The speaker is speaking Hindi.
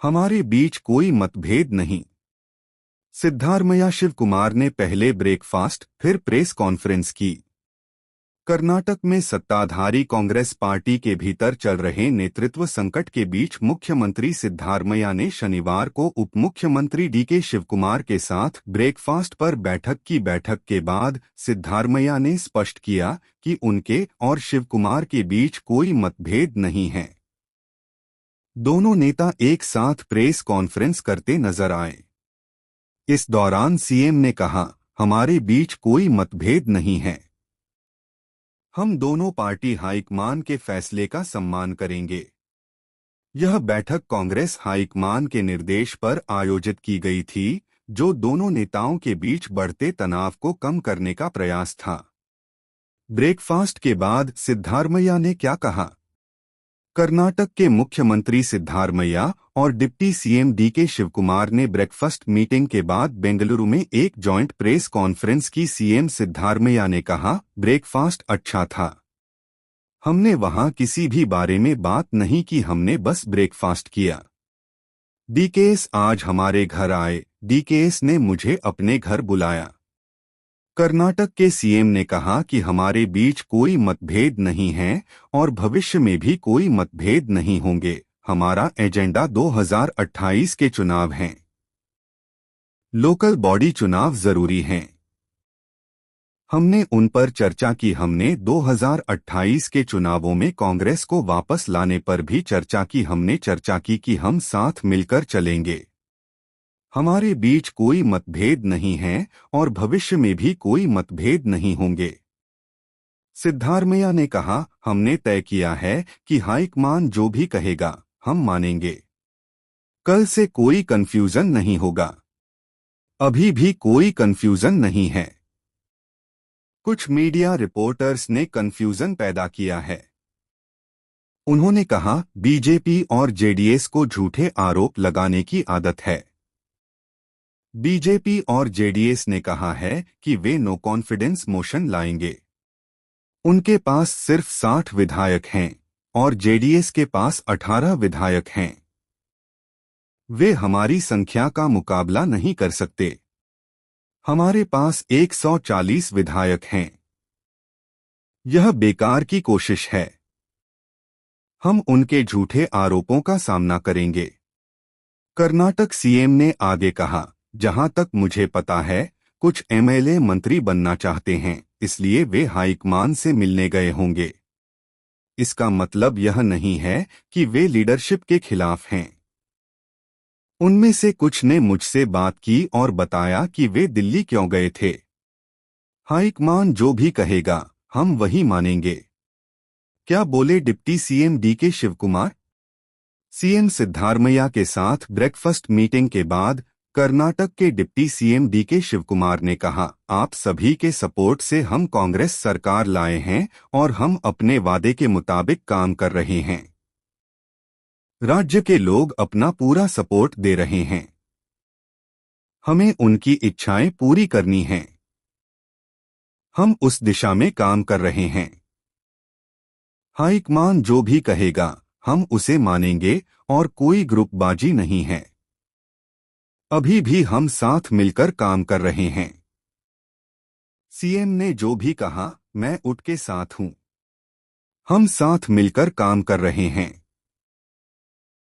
हमारे बीच कोई मतभेद नहीं। सिद्धारमैया शिवकुमार ने पहले ब्रेकफास्ट फिर प्रेस कॉन्फ्रेंस की। कर्नाटक में सत्ताधारी कांग्रेस पार्टी के भीतर चल रहे नेतृत्व संकट के बीच मुख्यमंत्री सिद्धारमैया ने शनिवार को उप मुख्यमंत्री डीके शिवकुमार के साथ ब्रेकफास्ट पर बैठक की। बैठक के बाद सिद्धारमैया ने स्पष्ट किया कि उनके और शिवकुमार के बीच कोई मतभेद नहीं है। दोनों नेता एक साथ प्रेस कॉन्फ्रेंस करते नजर आए। इस दौरान सीएम ने कहा, हमारे बीच कोई मतभेद नहीं है। हम दोनों पार्टी हाईकमान के फैसले का सम्मान करेंगे। यह बैठक कांग्रेस हाईकमान के निर्देश पर आयोजित की गई थी, जो दोनों नेताओं के बीच बढ़ते तनाव को कम करने का प्रयास था। ब्रेकफास्ट के बाद सिद्धारमैया ने क्या कहा? कर्नाटक के मुख्यमंत्री सिद्धारमैया और डिप्टी सीएम डीके शिवकुमार ने ब्रेकफास्ट मीटिंग के बाद बेंगलुरु में एक जॉइंट प्रेस कॉन्फ्रेंस की। सीएम सिद्धारमैया ने कहा, ब्रेकफास्ट अच्छा था। हमने वहां किसी भी बारे में बात नहीं की, हमने बस ब्रेकफास्ट किया। डीकेएस आज हमारे घर आए। डीकेएस ने मुझे अपने घर बुलाया। कर्नाटक के सीएम ने कहा कि हमारे बीच कोई मतभेद नहीं है और भविष्य में भी कोई मतभेद नहीं होंगे। हमारा एजेंडा 2028 के चुनाव हैं। लोकल बॉडी चुनाव जरूरी हैं। हमने उन पर चर्चा की। हमने 2028 के चुनावों में कांग्रेस को वापस लाने पर भी चर्चा की। हमने चर्चा की कि हम साथ मिलकर चलेंगे। हमारे बीच कोई मतभेद नहीं है और भविष्य में भी कोई मतभेद नहीं होंगे। सिद्धारमैया ने कहा, हमने तय किया है कि हाईकमान जो भी कहेगा हम मानेंगे। कल से कोई कंफ्यूजन नहीं होगा। अभी भी कोई कंफ्यूजन नहीं है। कुछ मीडिया रिपोर्टर्स ने कंफ्यूजन पैदा किया है। उन्होंने कहा, बीजेपी और जेडीएस को झूठे आरोप लगाने की आदत है। बीजेपी और जेडीएस ने कहा है कि वे नो कॉन्फिडेंस मोशन लाएंगे। उनके पास सिर्फ 60 विधायक हैं और जेडीएस के पास 18 विधायक हैं। वे हमारी संख्या का मुकाबला नहीं कर सकते। हमारे पास 140 विधायक हैं। यह बेकार की कोशिश है। हम उनके झूठे आरोपों का सामना करेंगे। कर्नाटक सीएम ने आगे कहा, जहां तक मुझे पता है, कुछ एमएलए मंत्री बनना चाहते हैं, इसलिए वे हाईकमान से मिलने गए होंगे। इसका मतलब यह नहीं है कि वे लीडरशिप के खिलाफ हैं। उनमें से कुछ ने मुझसे बात की और बताया कि वे दिल्ली क्यों गए थे। हाईकमान जो भी कहेगा हम वही मानेंगे। क्या बोले deputy CM DK Shivakumar? CM Siddaramaiah के साथ ब्रेकफास्ट मीटिंग के बाद कर्नाटक के डिप्टी सीएम डीके शिवकुमार ने कहा, आप सभी के सपोर्ट से हम कांग्रेस सरकार लाए हैं और हम अपने वादे के मुताबिक काम कर रहे हैं। राज्य के लोग अपना पूरा सपोर्ट दे रहे हैं। हमें उनकी इच्छाएं पूरी करनी हैं। हम उस दिशा में काम कर रहे हैं। हाईकमान जो भी कहेगा हम उसे मानेंगे और कोई ग्रुपबाजी नहीं है। अभी भी हम साथ मिलकर काम कर रहे हैं। सीएम ने जो भी कहा मैं उनके साथ हूं। हम साथ मिलकर काम कर रहे हैं।